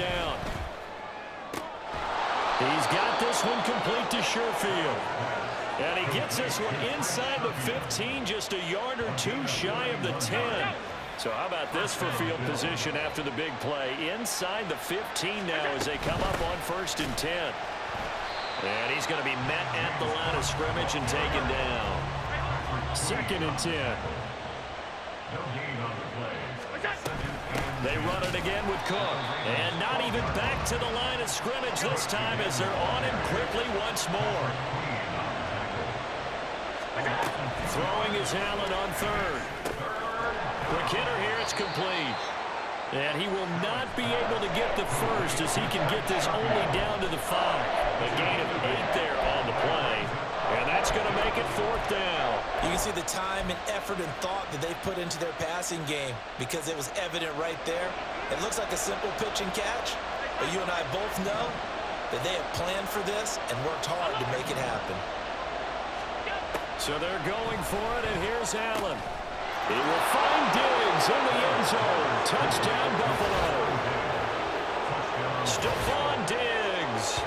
down. He's got this one complete to Sherfield. And he gets this one inside the 15, just a yard or two shy of the 10. So how about this for field position after the big play? Inside the 15 now as they come up on 1st and 10. And he's going to be met at the line of scrimmage and taken down. 2nd and 10. They run it again with Cook. And not even back to the line of scrimmage this time as they're on him quickly once more. Throwing is Allen on 3rd. Quick hitter here, it's complete. And he will not be able to get the first as he can get this only down to the 5. A gain of 8 there on the play. And that's going to make it 4th down. You can see the time and effort and thought that they put into their passing game because it was evident right there. It looks like a simple pitch and catch, but you and I both know that they have planned for this and worked hard to make it happen. So they're going for it, and here's Allen. He will find Diggs in the end zone. Touchdown, Buffalo. Stephon Diggs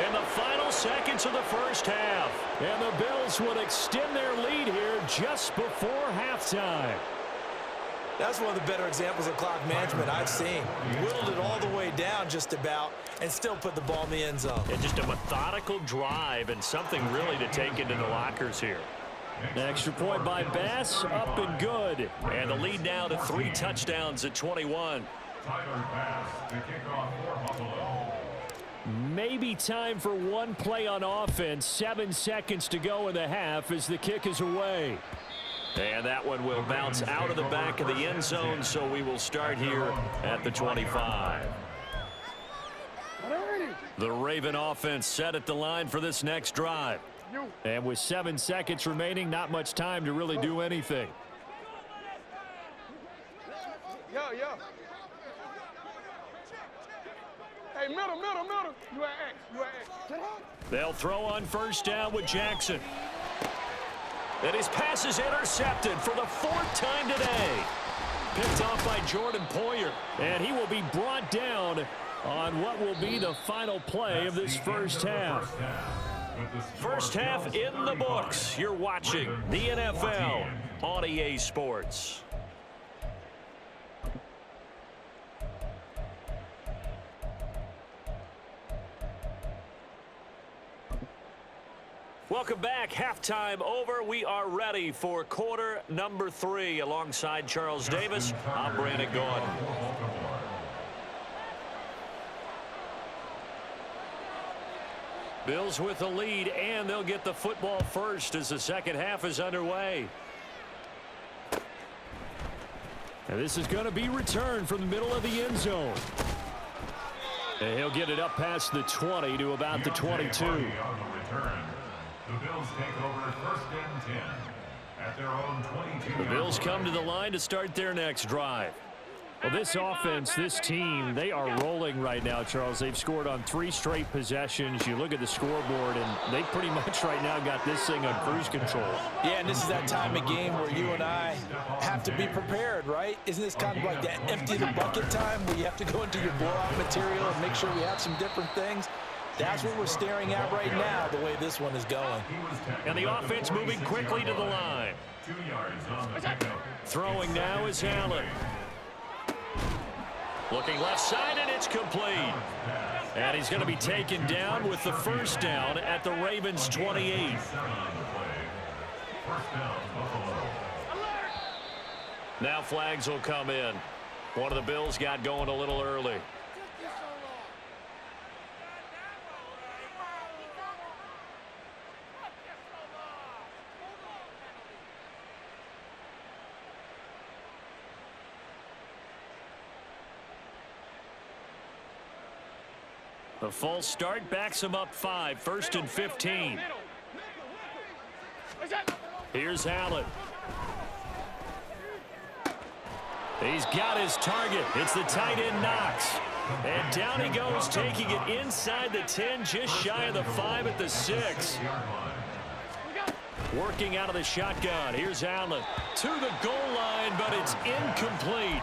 in the final seconds of the first half. And the Bills would extend their lead here just before halftime. That's one of the better examples of clock management I've seen. Whittled it all the way down just about and still put the ball in the end zone. And just a methodical drive and something really to take into the lockers here. Extra point by Bass, up and good. And the lead now to 3 touchdowns at 21. Maybe time for one play on offense. 7 seconds to go in the half as the kick is away. And that one will bounce out of the back of the end zone, so we will start here at the 25. The Raven offense set at the line for this next drive. And with 7 seconds remaining, not much time to really do anything. Yo. Hey, middle. You at X. They'll throw on 1st down with Jackson. And his pass is intercepted for the 4th time today. Picked off by Jordan Poyer. And he will be brought down on what will be the final play of this first half. First half in the books. You're watching the NFL on EA Sports. Welcome back. Halftime over. We are ready for quarter number 3. Alongside Charles Davis, I'm Brandon Gordon. Bills with the lead, and they'll get the football first as the second half is underway. And this is going to be returned from the middle of the end zone. And he'll get it up past the 20 to about the 22. The Bills take over 1st and 10 at their own 22. The Bills come to the line to start their next drive. Well, this offense, this team, they are rolling right now, Charles. They've scored on 3 straight possessions. You look at the scoreboard, and they pretty much right now got this thing on cruise control. Yeah, and this is that time of game where you and I have to be prepared, right? Isn't this kind of like that empty the bucket time where you have to go into your blowout material and make sure we have some different things? That's what we're staring at right now, the way this one is going. And the offense moving quickly to the line. 2 yards on the pickup. Throwing now is Allen. Looking left side, and it's complete. And he's going to be taken down with the 1st down at the Ravens' 28. Now flags will come in. One of the Bills got going a little early. The false start backs him up 5, 1st and 15. Here's Allen. He's got his target. It's the tight end Knox. And down he goes, taking it inside the 10, just shy of the 5 at the 6. Working out of the shotgun. Here's Allen to the goal line, but it's incomplete.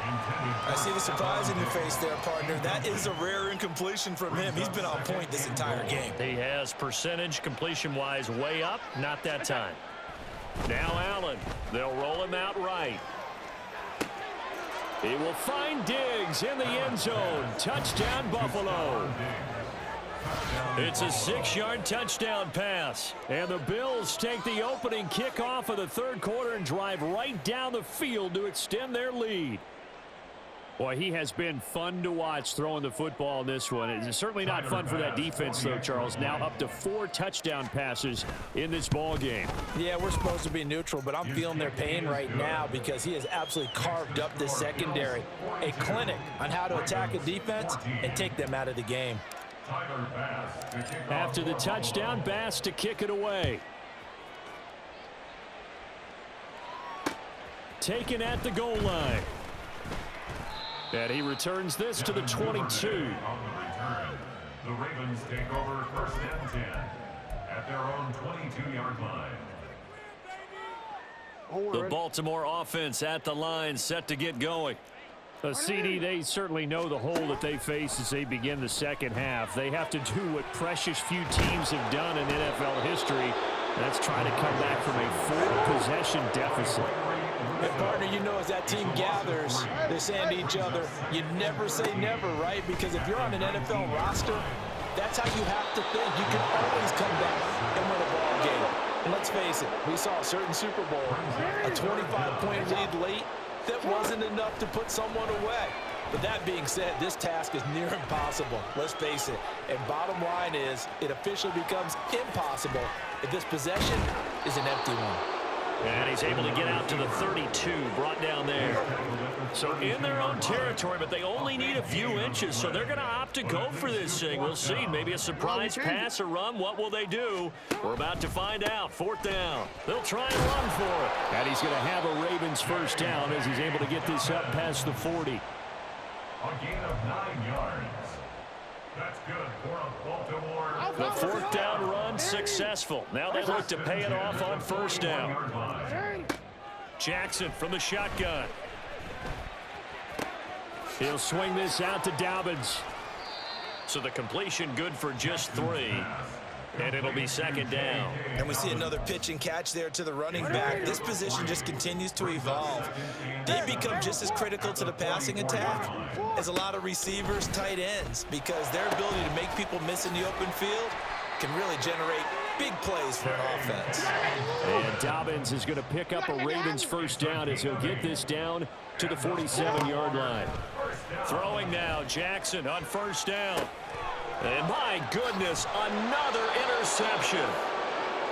I see the surprise in your face there, partner. That is a rare incompletion from him. He's been on point this entire game. He has percentage completion-wise way up. Not that time. Now Allen. They'll roll him out right. He will find Diggs in the end zone. Touchdown, Buffalo. It's a 6-yard touchdown pass. And the Bills take the opening kickoff of the third quarter and drive right down the field to extend their lead. Boy, he has been fun to watch throwing the football in this one. It's certainly not fun for that defense, though, Charles. Now up to 4 touchdown passes in this ball game. Yeah, we're supposed to be neutral, but I'm feeling their pain right now because he has absolutely carved up this secondary. A clinic on how to attack a defense and take them out of the game. After the touchdown, Bass to kick it away. Taken at the goal line. And he returns this to the 22. On the return, the Ravens take over first and 10 at their own 22-yard line. The Baltimore offense at the line, set to get going. CD, they certainly know the hole that they face as they begin the second half. They have to do what precious few teams have done in NFL history. That's trying to come back from a 4-possession deficit. And partner, you know, as that team gathers, they're saying to each other, you never say never, right? Because if you're on an NFL roster, that's how you have to think. You can always come back and win a ball game. And let's face it, we saw a certain Super Bowl, a 25-point lead late, that wasn't enough to put someone away. But that being said, this task is near impossible. Let's face it. And bottom line is, it officially becomes impossible if this possession is an empty one. And he's able to get out to the 32, brought down there. So in their own territory, but they only need a few inches, so they're going to opt to go for this thing. We'll see. Maybe a surprise pass or run. What will they do? We're about to find out. 4th down. They'll try and run for it. And he's going to have a Ravens first down as he's able to get this up past the 40. A gain of 9 yards. That's good for a Baltimore. The 4th down run successful. Now they look to pay it off on first down. Jackson from the shotgun. He'll swing this out to Dobbins. So the completion good for just 3. And it'll be 2nd down. And we see another pitch and catch there to the running back. This position just continues to evolve. They become just as critical to the passing attack as a lot of receivers, tight ends, because their ability to make people miss in the open field can really generate big plays for an offense. And Dobbins is going to pick up a Ravens first down as he'll get this down to the 47-yard line. Throwing now, Jackson on first down. And my goodness, another interception.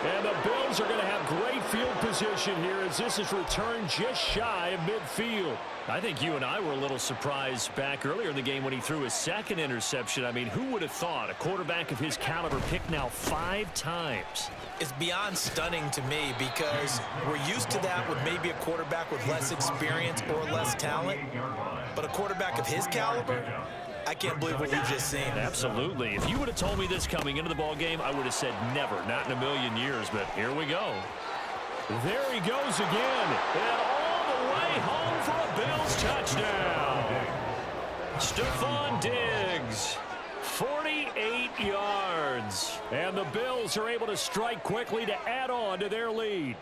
And the Bills are going to have great field position here as this is returned just shy of midfield. I think you and I were a little surprised back earlier in the game when he threw his 2nd interception. I mean, who would have thought a quarterback of his caliber picked now 5 times? It's beyond stunning to me because we're used to that with maybe a quarterback with less experience or less talent. But a quarterback of his caliber, I can't believe what we've just seen. Absolutely. If you would have told me this coming into the ball game, I would have said never, not in a million years. But here we go. There he goes again. And all the way home for a Bills touchdown. Stephon Diggs, 48 yards. And the Bills are able to strike quickly to add on to their lead.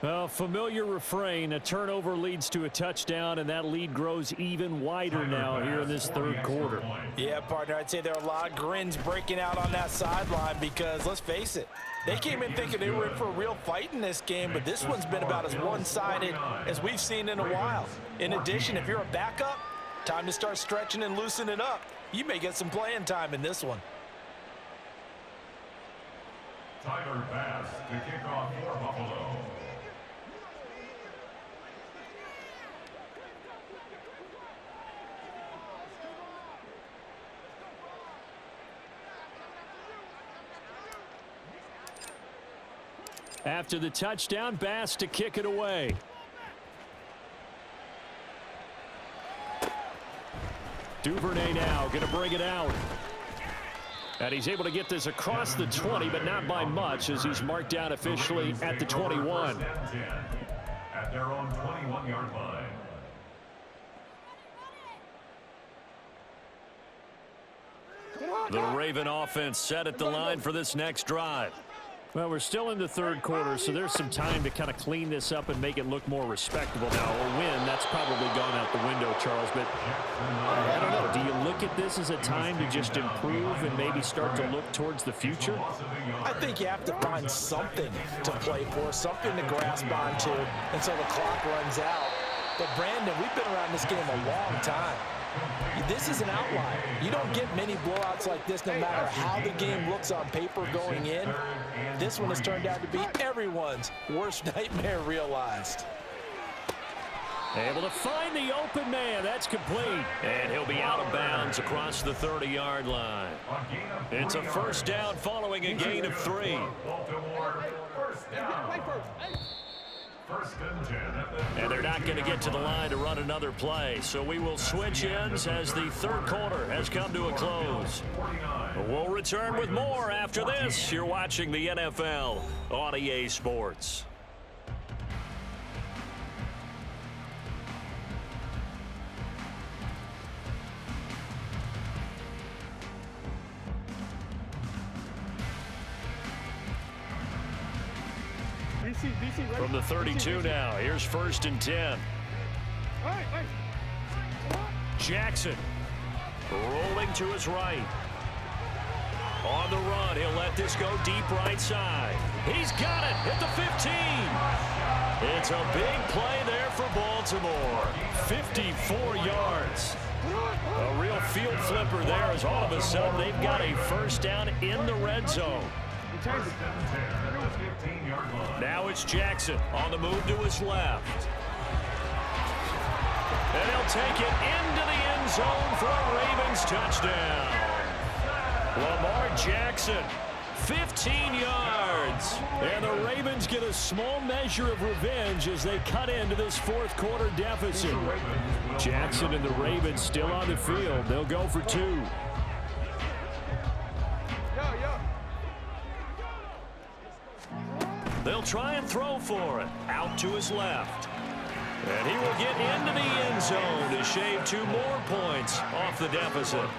A familiar refrain, a turnover leads to a touchdown, and that lead grows even wider now here in this third quarter. Yeah, partner, I'd say there are a lot of grins breaking out on that sideline because, let's face it, they came in thinking they were in for a real fight in this game, but this one's been about as one-sided as we've seen in a while. In addition, if you're a backup, time to start stretching and loosening up. You may get some playing time in this one. Tyler Bass to kick off for Buffalo. After the touchdown, Bass to kick it away. Duvernay now going to bring it out. And he's able to get this across the 20, but not by much, as he's marked down officially at the 21. At their own 21-yard line. The Raven offense set at the line for this next drive. Well, we're still in the third quarter, so there's some time to kind of clean this up and make it look more respectable. Now, a win, that's probably gone out the window, Charles, but I don't know. Do you look at this as a time to just improve and maybe start to look towards the future? I think you have to find something to play for, something to grasp onto until the clock runs out. But, Brandon, we've been around this game a long time. This is an outlier. You don't get many blowouts like this no matter how the game looks on paper going in. This one has turned out to be everyone's worst nightmare realized. Able to find the open man. That's complete. And he'll be out of bounds across the 30-yard line. It's a first down following a gain of 3. And they're not going to get to the line to run another play. So we will switch ends as the third quarter has come to a close. We'll return with more after this. You're watching the NFL on EA Sports. From the 32 now, here's 1st and 10. Jackson rolling to his right. On the run, he'll let this go deep right side. He's got it at the 15. It's a big play there for Baltimore. 54 yards. A real field flipper there as all of a sudden they've got a first down in the red zone. Now it's Jackson on the move to his left. And he'll take it into the end zone for a Ravens touchdown. Lamar Jackson, 15 yards. And the Ravens get a small measure of revenge as they cut into this fourth quarter deficit. Jackson and the Ravens still on the field. They'll go for 2. They'll try and throw for it. Out to his left. And he will get into the end zone to shave 2 more points off the deficit.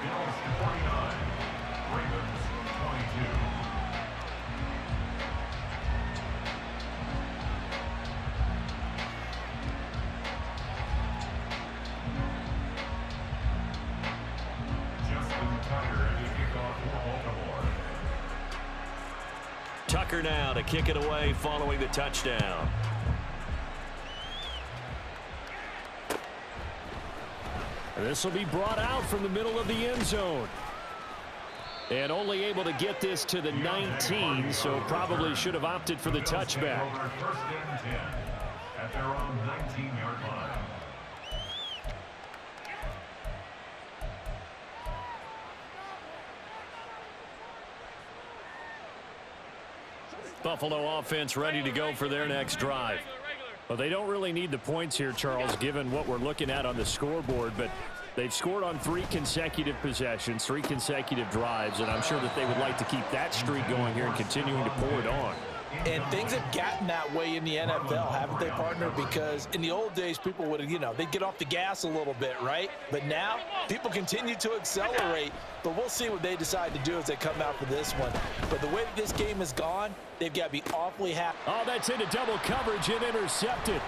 Tucker now to kick it away following the touchdown. This will be brought out from the middle of the end zone. And only able to get this to the 19, so probably should have opted for the touchback. First and 10 at their own 19-yard line. Buffalo offense ready to go for their next drive. Well, they don't really need the points here, Charles, given what we're looking at on the scoreboard, but they've scored on 3 consecutive possessions, 3 consecutive drives, and I'm sure that they would like to keep that streak going here and continuing to pour it on. And things have gotten that way in the NFL, haven't they, partner? Because in the old days, people would, they'd get off the gas a little bit, right? But now, people continue to accelerate. But we'll see what they decide to do as they come out for this one. But the way that this game has gone, they've got to be awfully happy. Oh, that's into double coverage and intercepted.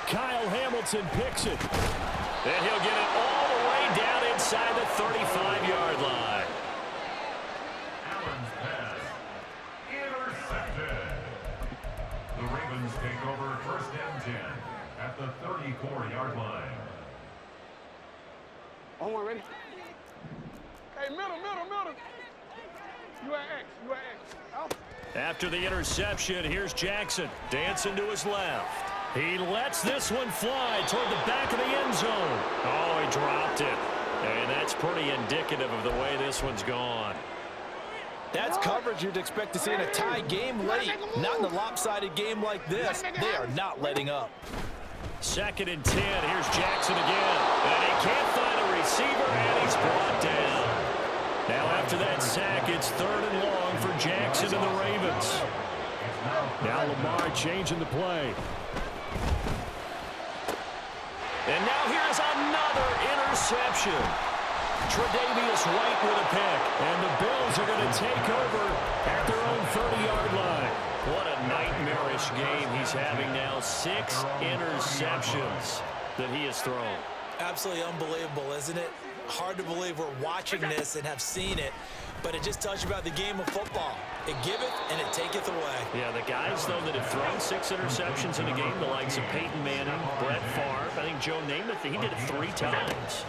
Kyle Hamilton picks it. And he'll get it all the way down inside the 35-yard line. Allen's pass intercepted. The Ravens take over 1st and 10 at the 34-yard line. On one, ready? Hey, middle. You at X. Out. After the interception, here's Jackson dancing to his left. He lets this one fly toward the back of the end zone. Oh, he dropped it. And that's pretty indicative of the way this one's gone. That's coverage you'd expect to see in a tie game late. Not in a lopsided game like this. They are not letting up. 2nd and 10. Here's Jackson again. And he can't find a receiver, and he's brought down. Now after that sack, it's 3rd and long for Jackson and the Ravens. Now Lamar changing the play. And now here's another interception. Tre'Davious White with a pick. And the Bills are going to take over at their own 30-yard line. What a nightmarish game he's having now. 6 interceptions that he has thrown. Absolutely unbelievable, isn't it? Hard to believe we're watching this and have seen it, but it just tells you about the game of football. It giveth and it taketh away. Yeah, the guys, though, that have thrown 6 interceptions in a game, the likes of Peyton Manning, Brett Favre, I think Joe Namath, he did it 3 times.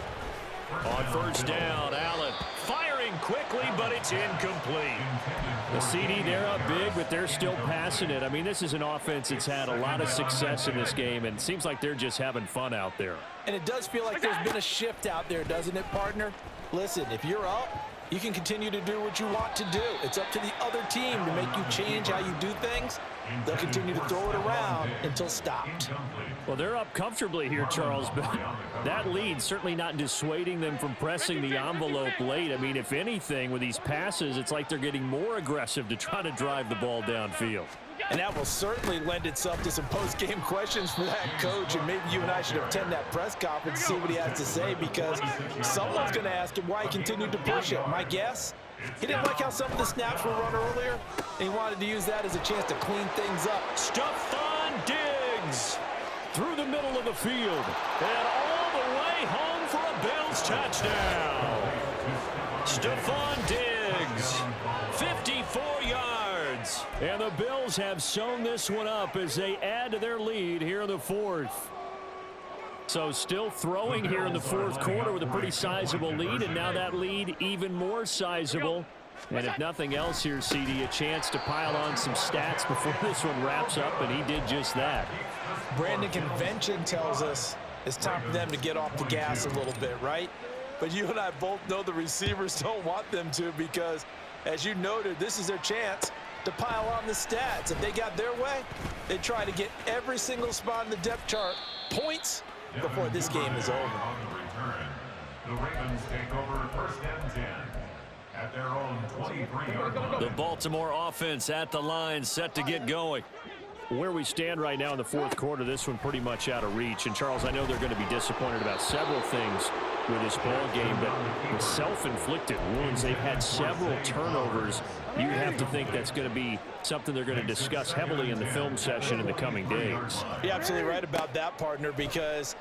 On first down, Allen firing quickly, but it's incomplete. The CD, they're up big, but they're still passing it. I mean, this is an offense that's had a lot of success in this game, and it seems like they're just having fun out there. And it does feel like there's been a shift out there, doesn't it, partner? Listen, if you're up, you can continue to do what you want to do. It's up to the other team to make you change how you do things. They'll continue to throw it around until stopped. Well, they're up comfortably here, Charles, but that lead certainly not dissuading them from pressing the envelope late. I mean, if anything, with these passes, it's like they're getting more aggressive to try to drive the ball downfield. And that will certainly lend itself to some post-game questions for that coach, and maybe you and I should attend that press conference and see what he has to say, because someone's going to ask him why he continued to push it. My guess, he didn't like how some of the snaps were run earlier, and he wanted to use that as a chance to clean things up. Stephon Diggs through the middle of the field and all the way home for a Bills touchdown. Stephon Diggs, 54 yards. And the Bills have sewn this one up as they add to their lead here in the 4th. So still throwing here in the 4th quarter with a pretty sizable lead, and now that lead even more sizable. And if nothing else here, CD, a chance to pile on some stats before this one wraps up, and he did just that. Brandon, convention tells us it's time for them to get off the gas a little bit, right? But you and I both know the receivers don't want them to, because, as you noted, this is their chance to pile on the stats. If they got their way, they try to get every single spot in the depth chart points before this game is over. On the return, the Ravens take over 1st and 10 at their own 23-yard line. The Baltimore offense at the line, set to get going. Where we stand right now in the 4th quarter, this one pretty much out of reach. And, Charles, I know they're going to be disappointed about several things with this ball game, but the self-inflicted wounds, they've had several turnovers. You have to think that's going to be something they're going to discuss heavily in the film session in the coming days. You're absolutely right about that, partner, because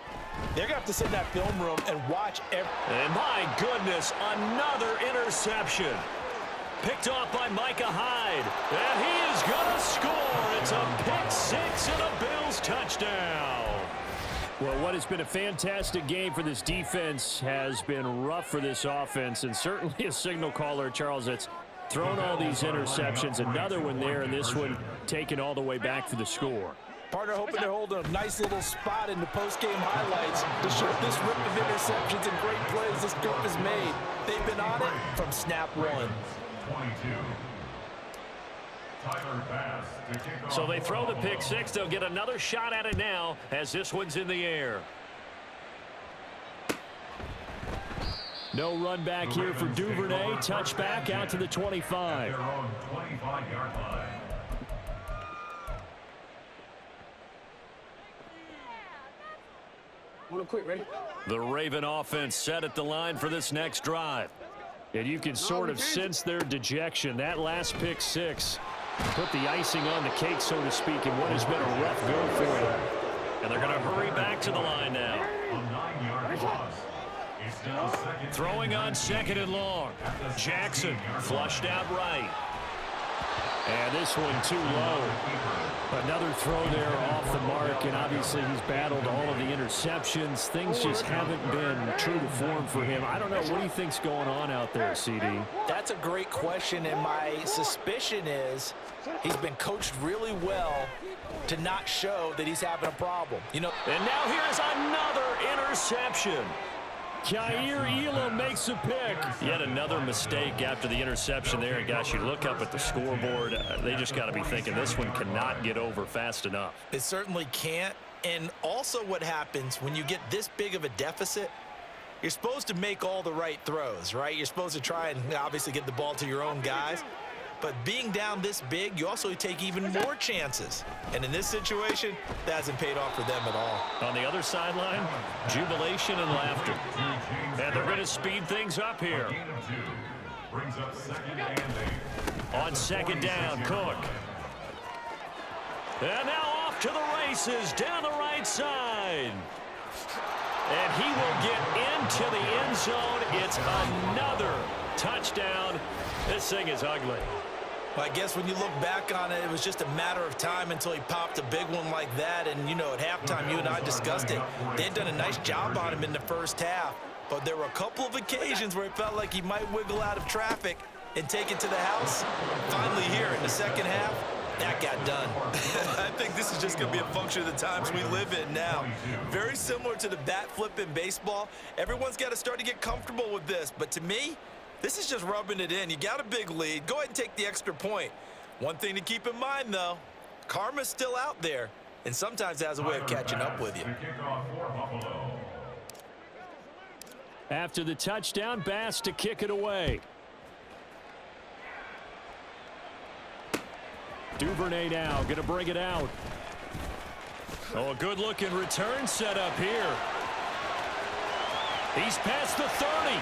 they're going to have to sit in that film room and watch every... And my goodness, another interception. Picked off by Micah Hyde. And he is going to score. It's a pick 6 and a Bills touchdown. Well, what has been a fantastic game for this defense has been rough for this offense, and certainly a signal caller, Charles, that's thrown all these interceptions. Another one there, and this one taken all the way back for the score. Partner hoping they're holding a nice little spot in the post-game highlights to show this rip of interceptions and great plays this group has made. They've been on it from snap one. 22. Tyler Bass to kick off. So they throw the pick 6. They'll get another shot at it now as this one's in the air. No run back here for Duvernay. Touchback out to the 25. Their own 25-yard line. Real quick, ready? The Raven offense set at the line for this next drive. And you can sort of sense their dejection. That last pick 6 put the icing on the cake, so to speak, in what has been a rough go for them. And they're going to hurry back to the line now. A 9-yard loss. It's now 2nd. Throwing on 2nd and long. Jackson flushed out right. And this one too low. Another throw there off the mark, and obviously he's battled all of the interceptions. Things just haven't been true to form for him. I don't know. What do you think's going on out there, CD? That's a great question, and my suspicion is he's been coached really well to not show that he's having a problem. You know. And now here's another interception. Khair Elam makes a pick. Yet another mistake after the interception there. And gosh, you look up at the scoreboard, they just got to be thinking this one cannot get over fast enough. It certainly can't. And also what happens when you get this big of a deficit, you're supposed to make all the right throws, right? You're supposed to try and obviously get the ball to your own guys. But being down this big, you also take even more chances. And in this situation, that hasn't paid off for them at all. On the other sideline, jubilation and laughter. And they're going to speed things up here. Brings up 2nd and 8. On 2nd down, Cook. And now off to the races down the right side. And he will get into the end zone. It's another touchdown. This thing is ugly. Well, I guess when you look back on it, it was just a matter of time until he popped a big one like that. And, you know, at halftime, you and I discussed it. They had done a nice job on him in the first half. But there were a couple of occasions where it felt like he might wiggle out of traffic and take it to the house. Finally here in the second half, that got done. I think this is just going to be a function of the times we live in now. Very similar to the bat flip in baseball. Everyone's got to start to get comfortable with this. But to me, this is just rubbing it in. You got a big lead. Go ahead and take the extra point. One thing to keep in mind, though, karma's still out there, and sometimes it has a way of catching up with you. After the touchdown, Bass to kick it away. Duvernay now going to bring it out. Oh, a good-looking return set up here. He's past the 30.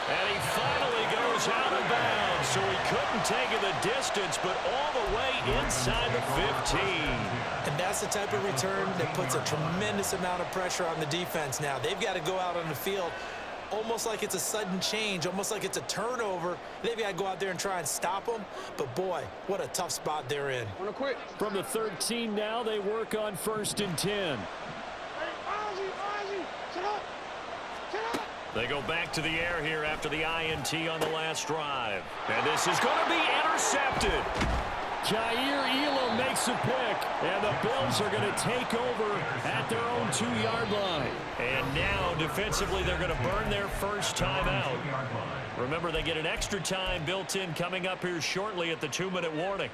And he finally goes out of bounds, so he couldn't take it the distance, but all the way inside the 15. And that's the type of return that puts a tremendous amount of pressure on the defense now. They've got to go out on the field almost like it's a sudden change, almost like it's a turnover. They've got to go out there and try and stop them. But, boy, what a tough spot they're in. From the 13 now, they work on 1st and 10. They go back to the air here after the INT on the last drive. And this is going to be intercepted. Jair Elam makes a pick. And the Bills are going to take over at their own 2-yard line. And now, defensively, they're going to burn their first time out. Remember, they get an extra time built in coming up here shortly at the 2-minute warning.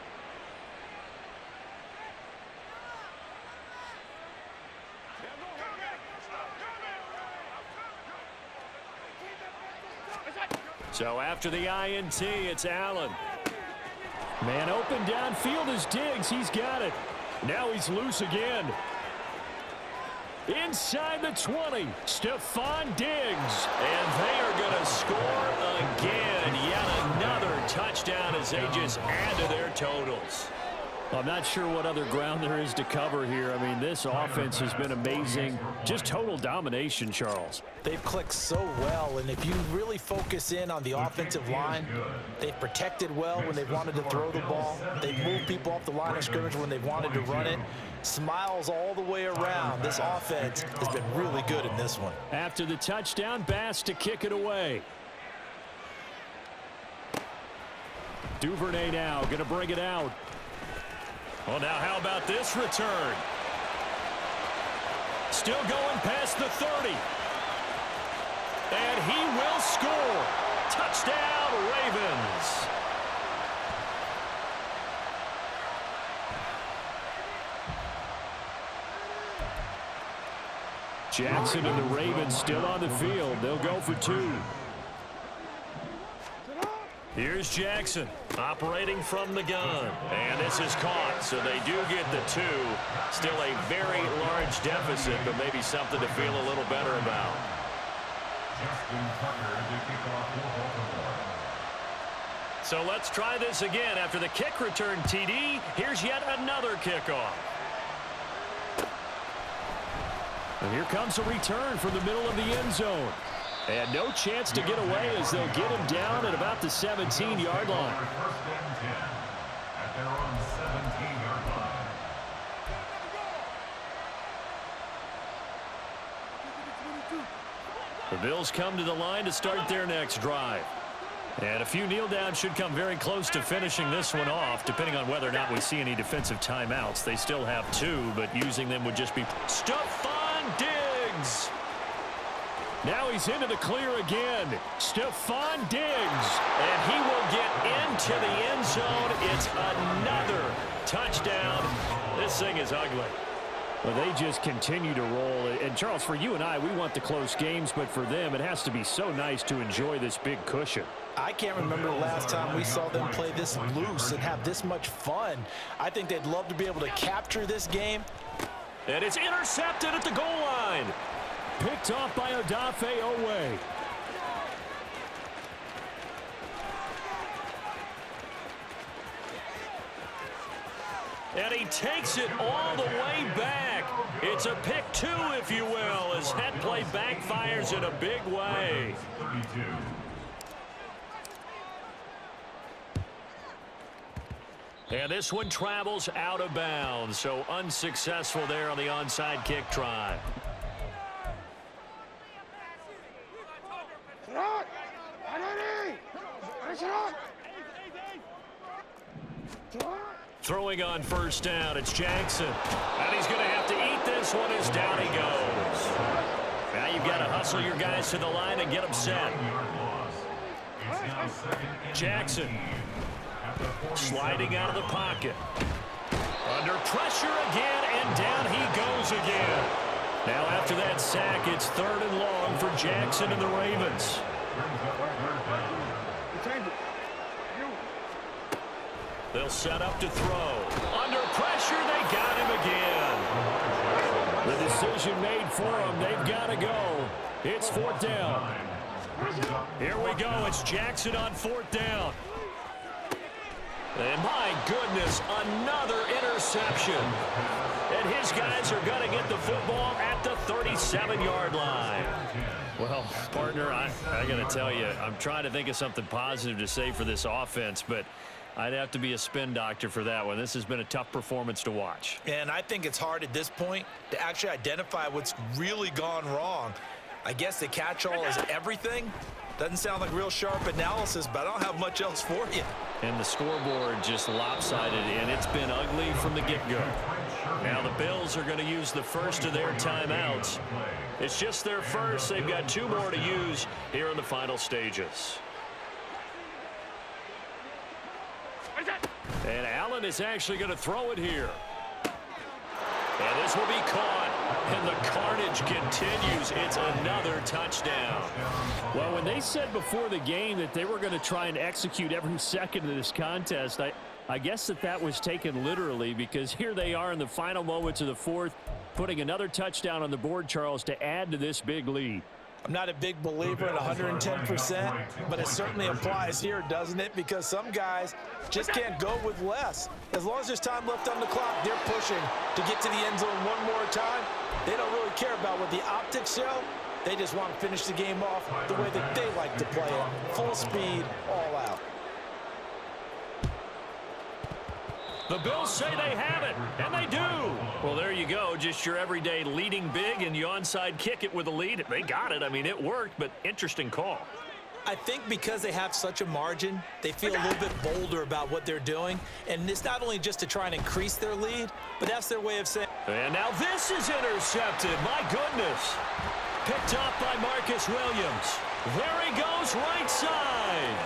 So after the INT, it's Allen. Man open downfield is Diggs. He's got it. Now he's loose again. Inside the 20, Stephon Diggs. And they are going to score again. Yet another touchdown as they just add to their totals. I'm not sure what other ground there is to cover here. I mean, this offense has been amazing. Just total domination, Charles. They've clicked so well, and if you really focus in on the offensive line, they've protected well when they've wanted to throw the ball. They've moved people off the line of scrimmage when they've wanted to run it. Smiles all the way around. This offense has been really good in this one. After the touchdown, Bass to kick it away. Duvernay now going to bring it out. Well, now how about this return? Still going past the 30. And he will score. Touchdown, Ravens. Jackson and the Ravens still on the field. They'll go for 2. Here's Jackson operating from the gun. And this is caught, so they do get the 2. Still a very large deficit, but maybe something to feel a little better about. So let's try this again. After the kick return, TD, here's yet another kickoff. And here comes a return from the middle of the end zone. And no chance to get away as they'll get him down at about the 17-yard line. The Bills come to the line to start their next drive. And a few kneel downs should come very close to finishing this one off, depending on whether or not we see any defensive timeouts. They still have 2, but using them would just be Stephon Diggs. Now he's into the clear again. Stephon Diggs. And he will get into the end zone. It's another touchdown. This thing is ugly. Well, they just continue to roll. And, Charles, for you and I, we want the close games, but for them, it has to be so nice to enjoy this big cushion. I can't remember the last time we saw them play this loose and have this much fun. I think they'd love to be able to capture this game. And it's intercepted at the goal line. Picked off by Odafe Owe. And he takes it all the way back. It's a pick two, if you will, as that play backfires in a big way. And this one travels out of bounds, so unsuccessful there on the onside kick try. Throwing on first down, it's Jackson. And he's going to have to eat this one as down he goes. Now you've got to hustle your guys to the line and get them set. Jackson sliding out of the pocket. Under pressure again, and down he goes again. Now after that sack, it's 3rd and long for Jackson and the Ravens. They'll set up to throw. Under pressure, they got him again. The decision made for them. They've got to go. It's 4th down. Here we go. It's Jackson on 4th down. And my goodness, another interception. And his guys are going to get the football at the 37-yard line. Well, partner, I got to tell you, I'm trying to think of something positive to say for this offense, but I'd have to be a spin doctor for that one. This has been a tough performance to watch. And I think it's hard at this point to actually identify what's really gone wrong. I guess the catch-all is everything. Doesn't sound like real sharp analysis, but I don't have much else for you. And the scoreboard just lopsided, and it's been ugly from the get-go. Now the Bills are going to use the first of their timeouts. It's just their first. They've got 2 more to use here in the final stages. And Allen is actually going to throw it here. And this will be caught. And the carnage continues. It's another touchdown. Well, when they said before the game that they were going to try and execute every second of this contest, I guess that was taken literally, because here they are in the final moments of the 4th, putting another touchdown on the board, Charles, to add to this big lead. I'm not a big believer in 110%, but it certainly applies here, doesn't it? Because some guys just can't go with less. As long as there's time left on the clock, they're pushing to get to the end zone one more time. They don't really care about what the optics show. They just want to finish the game off the way that they like to play it. Full speed, all out. The Bills say they have it, and they do. Well, there you go. Just your everyday leading big, and you onside kick it with a lead. They got it. I mean, it worked, but interesting call. I think because they have such a margin, they feel a little bit bolder about what they're doing. And it's not only just to try and increase their lead, but that's their way of saying. And now this is intercepted. My goodness. Picked up by Marcus Williams. There he goes, right side.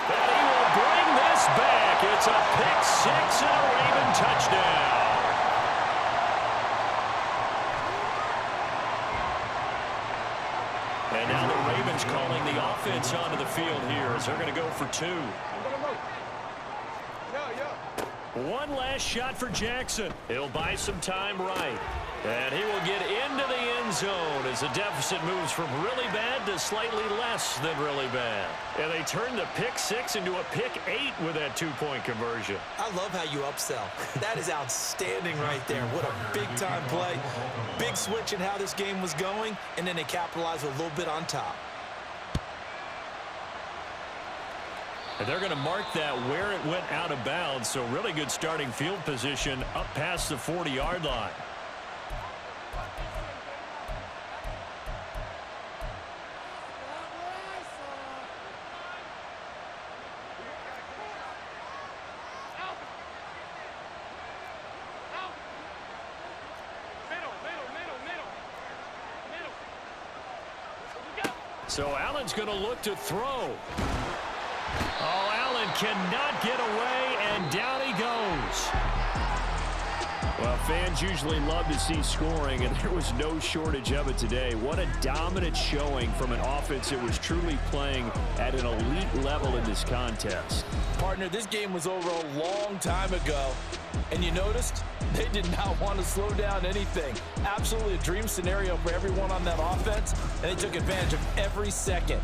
And he will bring this back. It's a pick 6 and a Raven touchdown. And now the Ravens calling the offense onto the field here as they're going to go for 2. One last shot for Jackson. He'll buy some time right. And he will get into the end zone as the deficit moves from really bad to slightly less than really bad. And they turn the pick 6 into a pick 8 with that 2-point conversion. I love how you upsell. That is outstanding right there. What a big-time play. Big switch in how this game was going, and then they capitalized a little bit on top. And they're going to mark that where it went out of bounds, so really good starting field position up past the 40-yard line. So Allen's going to look to throw. Oh, Allen cannot get away, and down he goes. Well, fans usually love to see scoring, and there was no shortage of it today. What a dominant showing from an offense that was truly playing at an elite level in this contest. Partner, this game was over a long time ago, and you noticed they did not want to slow down anything. Absolutely a dream scenario for everyone on that offense, and they took advantage of every second.